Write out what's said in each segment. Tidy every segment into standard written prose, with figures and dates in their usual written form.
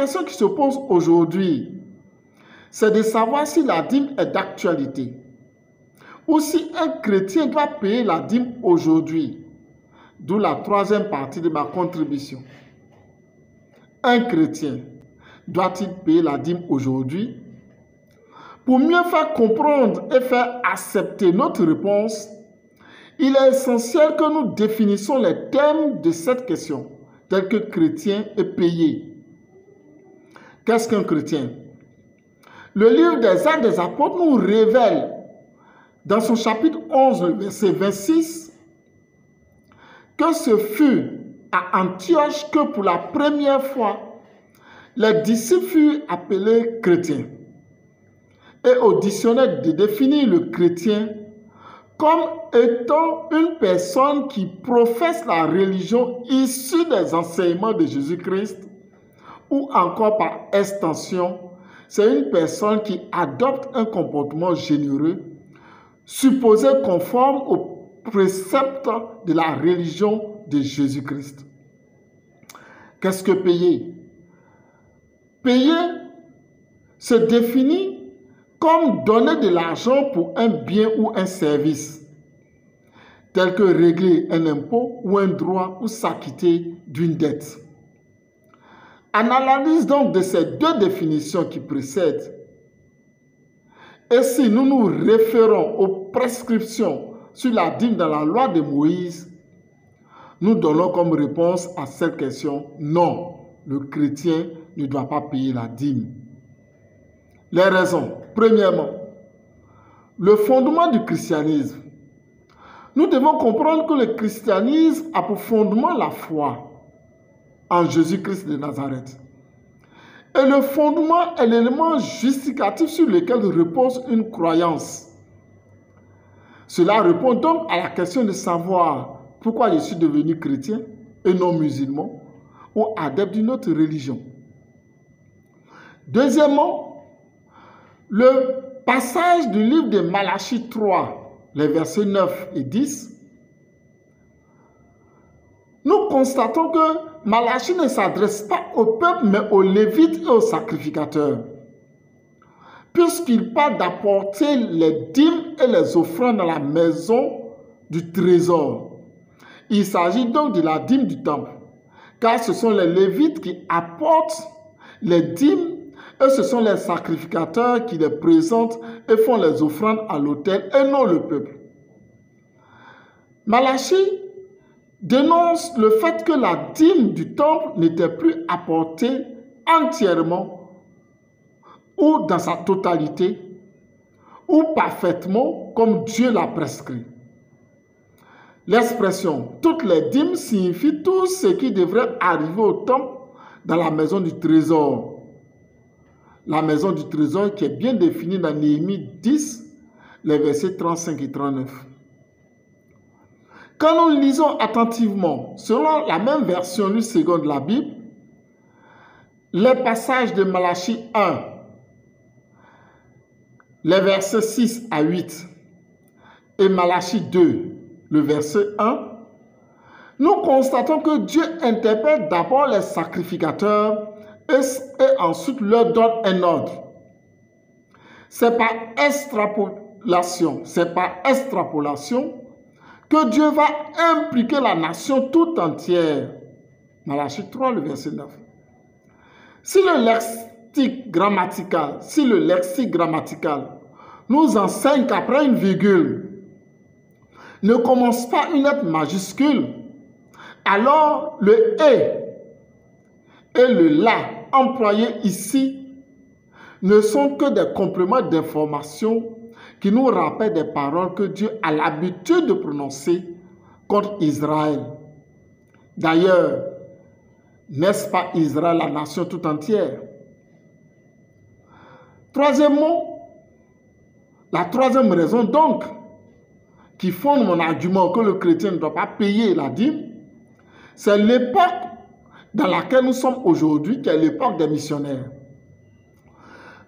question qui se pose aujourd'hui, c'est de savoir si la dîme est d'actualité ou si un chrétien doit payer la dîme aujourd'hui. D'où la troisième partie de ma contribution. Un chrétien doit-il payer la dîme aujourd'hui? Pour mieux faire comprendre et faire accepter notre réponse, il est essentiel que nous définissions les thèmes de cette question, tels que chrétien et payé. Qu'est-ce qu'un chrétien? Le livre des Actes des Apôtres nous révèle, dans son chapitre 11, verset 26, que ce fut à Antioche que pour la première fois, les disciples furent appelés chrétiens. Et au dictionnaire de définir le chrétien comme étant une personne qui professe la religion issue des enseignements de Jésus-Christ, ou encore par extension, c'est une personne qui adopte un comportement généreux, supposé conforme aux préceptes de la religion de Jésus-Christ. Qu'est-ce que payer? Payer se définit comme donner de l'argent pour un bien ou un service, tel que régler un impôt ou un droit ou s'acquitter d'une dette. En analyse donc de ces deux définitions qui précèdent, et si nous nous référons aux prescriptions sur la dîme dans la loi de Moïse, nous donnons comme réponse à cette question, non, le chrétien ne doit pas payer la dîme. Les raisons. Premièrement, le fondement du christianisme. Nous devons comprendre que le christianisme a pour fondement la foi en Jésus-Christ de Nazareth. Et le fondement est l'élément justificatif sur lequel repose une croyance. Cela répond donc à la question de savoir pourquoi je suis devenu chrétien et non musulman ou adepte d'une autre religion. Deuxièmement, le passage du livre de Malachie 3, les versets 9 et 10, nous constatons que Malachie ne s'adresse pas au peuple, mais aux Lévites et aux sacrificateurs, puisqu'il parle d'apporter les dîmes et les offrandes dans la maison du trésor. Il s'agit donc de la dîme du temple, car ce sont les Lévites qui apportent les dîmes et ce sont les sacrificateurs qui les présentent et font les offrandes à l'autel et non le peuple. Malachie dénonce le fait que la dîme du temple n'était plus apportée entièrement ou dans sa totalité ou parfaitement comme Dieu l'a prescrit. L'expression « toutes les dîmes » signifie tout ce qui devrait arriver au temple dans la maison du trésor. La maison du trésor qui est bien définie dans Néhémie 10, les versets 35 et 39. Quand nous lisons attentivement, selon la même version lue seconde de la Bible, les passages de Malachie 1, les versets 6 à 8, et Malachie 2, le verset 1, nous constatons que Dieu interpelle d'abord les sacrificateurs et ensuite leur donne un ordre. C'est par extrapolation, que Dieu va impliquer la nation tout entière. Malachie 3, le verset 9. Si le lexique grammatical nous enseigne qu'après une virgule ne commence pas une lettre majuscule, alors le « et » et le « la » employés ici ne sont que des compléments d'information qui nous rappellent des paroles que Dieu a l'habitude de prononcer contre Israël. D'ailleurs, n'est-ce pas Israël, la nation tout entière? Troisièmement, la troisième raison donc qui fonde mon argument que le chrétien ne doit pas payer la dîme, c'est l'époque dans laquelle nous sommes aujourd'hui, qui est l'époque des missionnaires.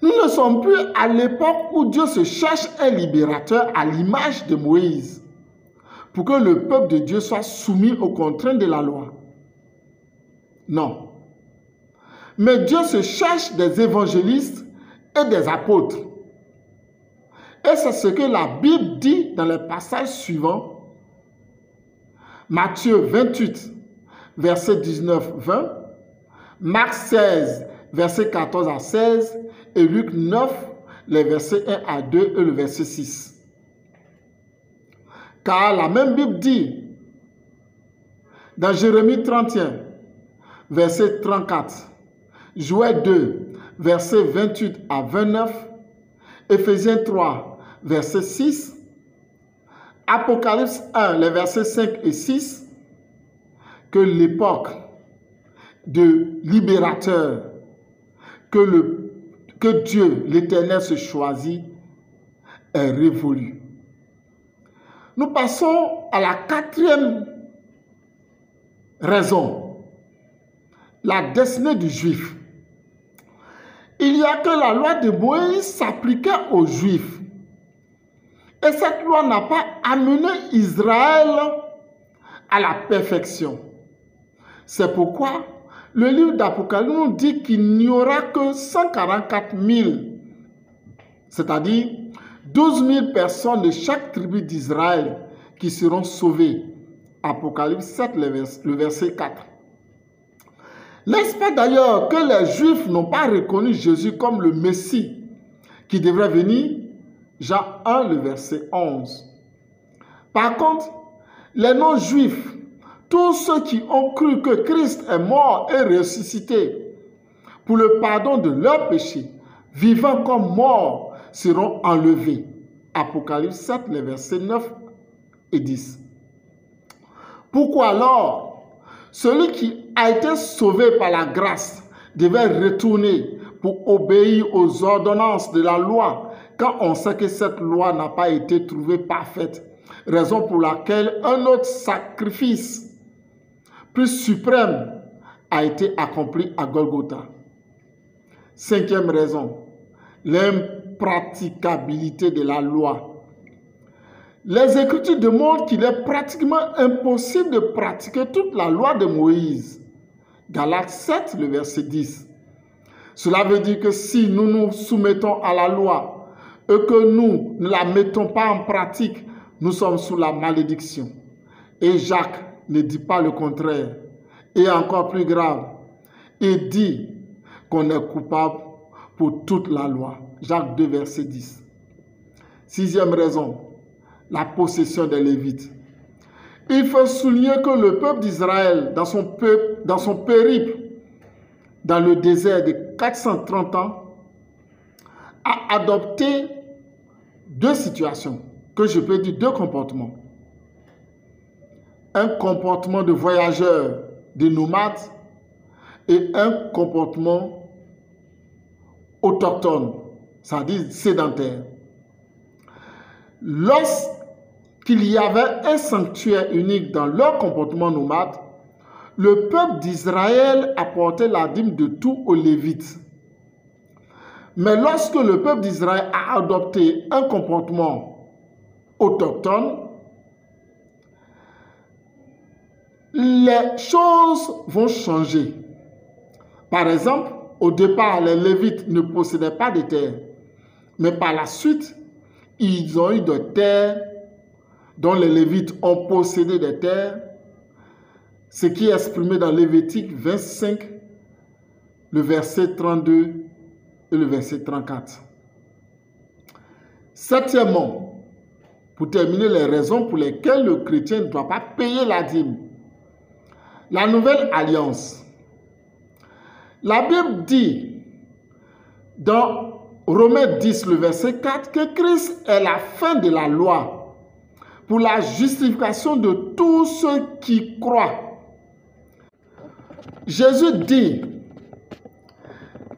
Nous ne sommes plus à l'époque où Dieu se cherche un libérateur à l'image de Moïse, pour que le peuple de Dieu soit soumis aux contraintes de la loi. Non. Mais Dieu se cherche des évangélistes et des apôtres. Et c'est ce que la Bible dit dans les passages suivants. Matthieu 28, verset 19-20, Marc 16, verset 14 à 16, et Luc 9, les versets 1 à 2 et le verset 6. Car la même Bible dit, dans Jérémie 31, verset 34, Joël 2, verset 28 à 29, Éphésiens 3, verset 6, Apocalypse 1, les versets 5 et 6, que l'époque de libérateur que Dieu, l'Éternel, se choisit est révolue. Nous passons à la quatrième raison, la destinée du Juif. Il y a que la loi de Moïse s'appliquait aux Juifs. Et cette loi n'a pas amené Israël à la perfection. C'est pourquoi le livre d'Apocalypse nous dit qu'il n'y aura que 144 000, c'est-à-dire 12 000 personnes de chaque tribu d'Israël qui seront sauvées. Apocalypse 7, le verset 4. N'est-ce pas d'ailleurs que les Juifs n'ont pas reconnu Jésus comme le Messie qui devrait venir? Jean 1, le verset 11. Par contre, les non-Juifs, tous ceux qui ont cru que Christ est mort et ressuscité pour le pardon de leurs péchés, vivants comme morts, seront enlevés. Apocalypse 7, les versets 9 et 10. Pourquoi alors celui qui a été sauvé par la grâce devait retourner pour obéir aux ordonnances de la loi quand on sait que cette loi n'a pas été trouvée parfaite, raison pour laquelle un autre sacrifice plus suprême a été accompli à Golgotha. Cinquième raison, l'impraticabilité de la loi. Les Écritures démontrent qu'il est pratiquement impossible de pratiquer toute la loi de Moïse. Galates 7, le verset 10. Cela veut dire que si nous nous soumettons à la loi et que nous ne la mettons pas en pratique, nous sommes sous la malédiction. Et Jacques ne dit pas le contraire. Et encore plus grave, il dit qu'on est coupable pour toute la loi. Jacques 2, verset 10. Sixième raison, la possession des Lévites. Il faut souligner que le peuple d'Israël, dans son périple, dans le désert de 430 ans, a adopté deux situations, que je peux dire deux comportements. Un comportement de voyageur, de nomade, et un comportement autochtone, c'est-à-dire sédentaire. Lorsqu'il y avait un sanctuaire unique dans leur comportement nomade, le peuple d'Israël apportait la dîme de tout aux Lévites. Mais lorsque le peuple d'Israël a adopté un comportement autochtone, les choses vont changer. Par exemple, au départ, les Lévites ne possédaient pas de terre. Mais par la suite, ils ont eu des terres dont les Lévites ont possédé des terres, ce qui est exprimé dans Lévitique 25, le verset 32 et le verset 34. Septièmement, pour terminer les raisons pour lesquelles le chrétien ne doit pas payer la dîme. La nouvelle alliance. La Bible dit dans Romains 10, le verset 4, que Christ est la fin de la loi pour la justification de tous ceux qui croient. Jésus dit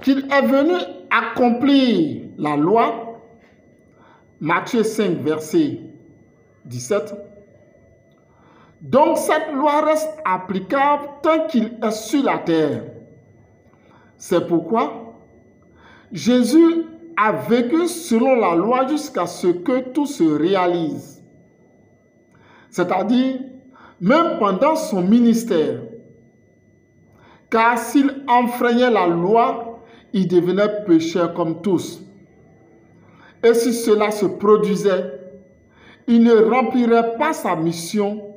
qu'il est venu accomplir la loi, Matthieu 5, verset 17. Donc cette loi reste applicable tant qu'il est sur la terre. C'est pourquoi Jésus a vécu selon la loi jusqu'à ce que tout se réalise. C'est-à-dire, même pendant son ministère, car s'il enfreignait la loi, il devenait pécheur comme tous. Et si cela se produisait, il ne remplirait pas sa mission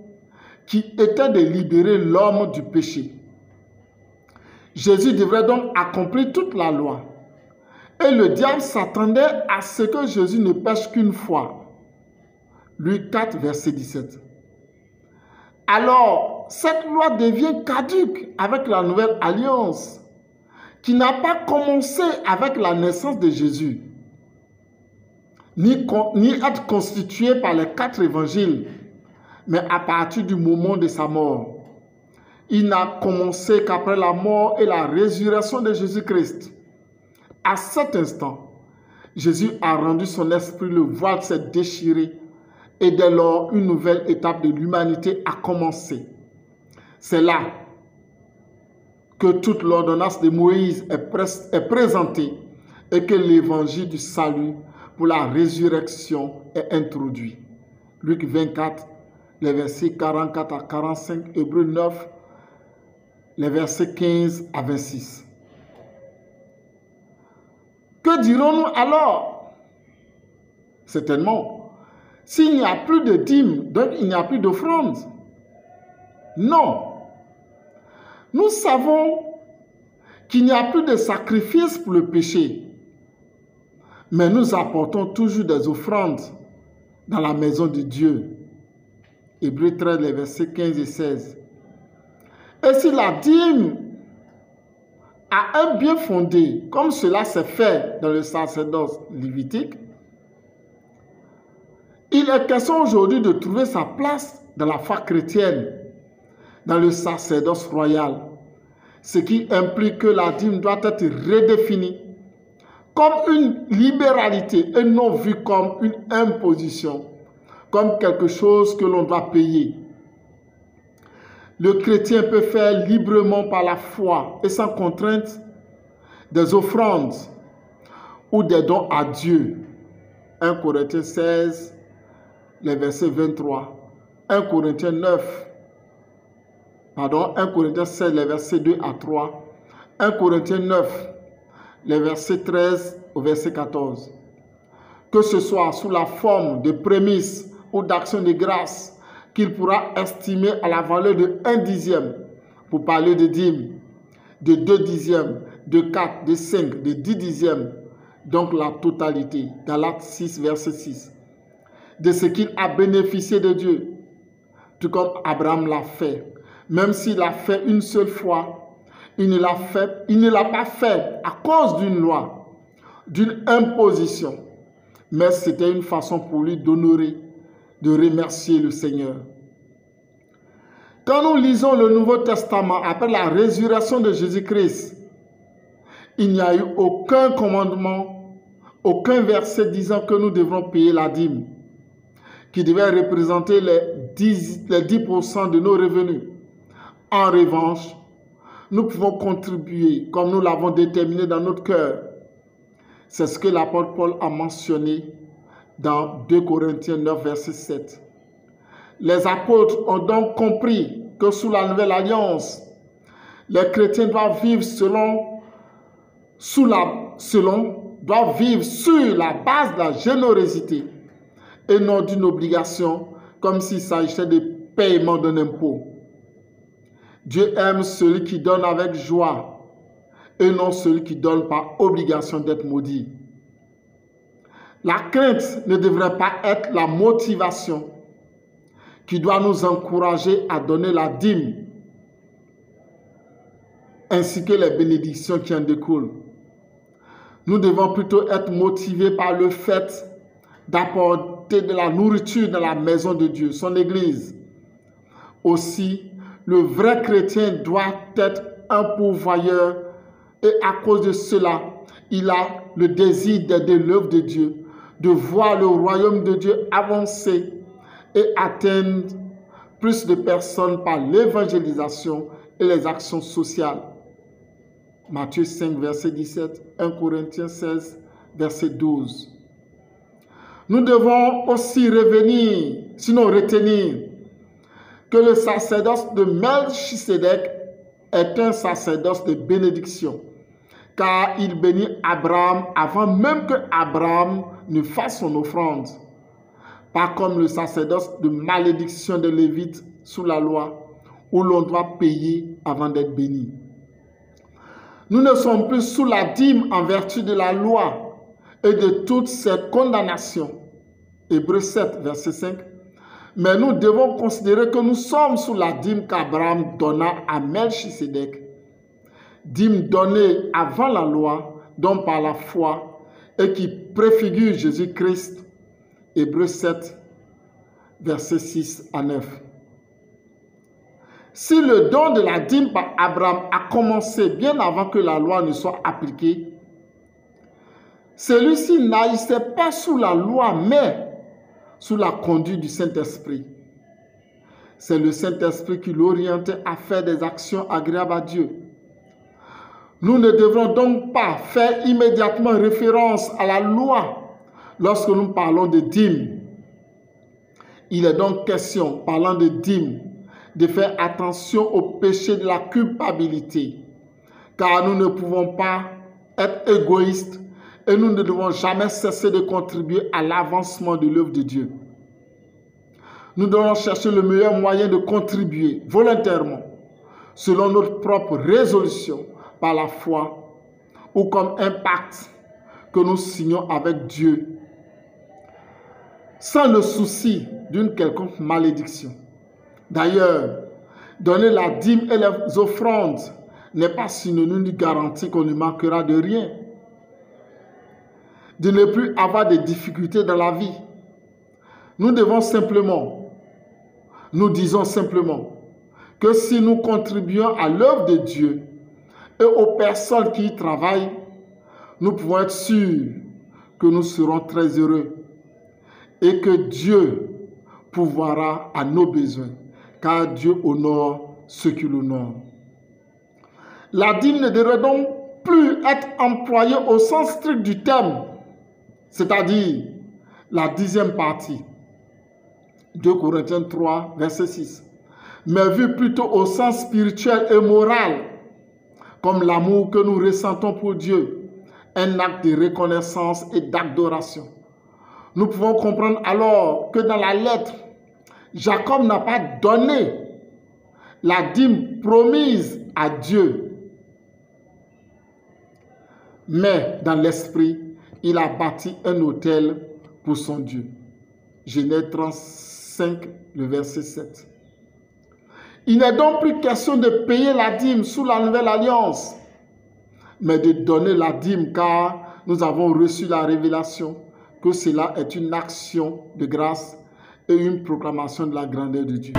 qui était de libérer l'homme du péché. Jésus devrait donc accomplir toute la loi. Et le diable s'attendait à ce que Jésus ne pêche qu'une fois. Luc 4, verset 17. Alors, cette loi devient caduque avec la nouvelle alliance, qui n'a pas commencé avec la naissance de Jésus, ni être constituée par les 4 évangiles, mais à partir du moment de sa mort. Il n'a commencé qu'après la mort et la résurrection de Jésus-Christ. À cet instant, Jésus a rendu son esprit, le voile s'est déchiré, et dès lors, une nouvelle étape de l'humanité a commencé. C'est là que toute l'ordonnance de Moïse est présentée et que l'évangile du salut pour la résurrection est introduit. Luc 24, les versets 44 à 45, Hébreux 9, les versets 15 à 26. Que dirons-nous alors? Certainement, s'il n'y a plus de dîmes, donc il n'y a plus d'offrande. Non. Nous savons qu'il n'y a plus de sacrifice pour le péché, mais nous apportons toujours des offrandes dans la maison de Dieu. Hébreux 13, les versets 15 et 16. Et si la dîme a un bien fondé, comme cela s'est fait dans le sacerdoce lévitique, il est question aujourd'hui de trouver sa place dans la foi chrétienne, dans le sacerdoce royal, ce qui implique que la dîme doit être redéfinie comme une libéralité et non vue comme une imposition, comme quelque chose que l'on doit payer. Le chrétien peut faire librement par la foi et sans contrainte des offrandes ou des dons à Dieu. 1 Corinthiens 16, les versets 23. 1 Corinthiens 16, les versets 2 à 3. 1 Corinthiens 9, les versets 13 au verset 14. Que ce soit sous la forme de prémices ou d'actions de grâce, qu'il pourra estimer à la valeur de 1/10, pour parler de dîmes, de 2/10, de 4, de 5, de 10/10, donc la totalité, Galates 6, verset 6, de ce qu'il a bénéficié de Dieu, tout comme Abraham l'a fait. Même s'il l'a fait une seule fois, il ne l'a pas fait à cause d'une loi, d'une imposition, mais c'était une façon pour lui d'honorer, de remercier le Seigneur. Quand nous lisons le Nouveau Testament après la résurrection de Jésus-Christ, il n'y a eu aucun commandement, aucun verset disant que nous devrons payer la dîme, qui devait représenter les 10% de nos revenus. En revanche, nous pouvons contribuer comme nous l'avons déterminé dans notre cœur. C'est ce que l'apôtre Paul a mentionné dans 2 Corinthiens 9, verset 7. Les apôtres ont donc compris que sous la nouvelle alliance, les chrétiens doivent vivre sur la base de la générosité et non d'une obligation, comme s'il s'agissait de paiement d'un impôt. Dieu aime celui qui donne avec joie et non celui qui donne par obligation d'être maudit. La crainte ne devrait pas être la motivation qui doit nous encourager à donner la dîme, ainsi que les bénédictions qui en découlent. Nous devons plutôt être motivés par le fait d'apporter de la nourriture dans la maison de Dieu, son Église. Aussi, le vrai chrétien doit être un pourvoyeur et à cause de cela, il a le désir d'aider l'œuvre de Dieu, de voir le royaume de Dieu avancer et atteindre plus de personnes par l'évangélisation et les actions sociales. Matthieu 5, verset 17, 1 Corinthiens 16, verset 12. Nous devons aussi retenir que le sacerdoce de Melchisédek est un sacerdoce de bénédiction, car il bénit Abraham avant même que Abraham ne fasse son offrande, pas comme le sacerdoce de malédiction des Lévites sous la loi, où l'on doit payer avant d'être béni. Nous ne sommes plus sous la dîme en vertu de la loi et de toutes ses condamnations. Hébreux 7, verset 5. Mais nous devons considérer que nous sommes sous la dîme qu'Abraham donna à Melchisédek, dîme donnée avant la loi, donc par la foi, et qui préfigure Jésus-Christ. Hébreux 7, versets 6 à 9. Si le don de la dîme par Abraham a commencé bien avant que la loi ne soit appliquée, celui-ci n'agissait pas sous la loi, mais sous la conduite du Saint-Esprit. C'est le Saint-Esprit qui l'orientait à faire des actions agréables à Dieu. Nous ne devrons donc pas faire immédiatement référence à la loi lorsque nous parlons de dîme. Il est donc question, parlant de dîme, de faire attention au péché de la culpabilité, car nous ne pouvons pas être égoïstes et nous ne devons jamais cesser de contribuer à l'avancement de l'œuvre de Dieu. Nous devons chercher le meilleur moyen de contribuer volontairement, selon notre propre résolution, par la foi ou comme un pacte que nous signons avec Dieu, sans le souci d'une quelconque malédiction. D'ailleurs, donner la dîme et les offrandes n'est pas synonyme de garantie qu'on ne manquera de rien, de ne plus avoir de difficultés dans la vie. Nous disons simplement que si nous contribuons à l'œuvre de Dieu et aux personnes qui y travaillent, nous pouvons être sûrs que nous serons très heureux et que Dieu pourvoira à nos besoins, car Dieu honore ceux qui l'honorent. La dîme ne devrait donc plus être employée au sens strict du terme, c'est-à-dire la 10e partie, 2 Corinthiens 3, verset 6, mais vue plutôt au sens spirituel et moral, comme l'amour que nous ressentons pour Dieu, un acte de reconnaissance et d'adoration. Nous pouvons comprendre alors que dans la lettre, Jacob n'a pas donné la dîme promise à Dieu, mais dans l'esprit, il a bâti un autel pour son Dieu. Genèse 35, le verset 7. Il n'est donc plus question de payer la dîme sous la nouvelle alliance, mais de donner la dîme car nous avons reçu la révélation que cela est une action de grâce et une proclamation de la grandeur de Dieu.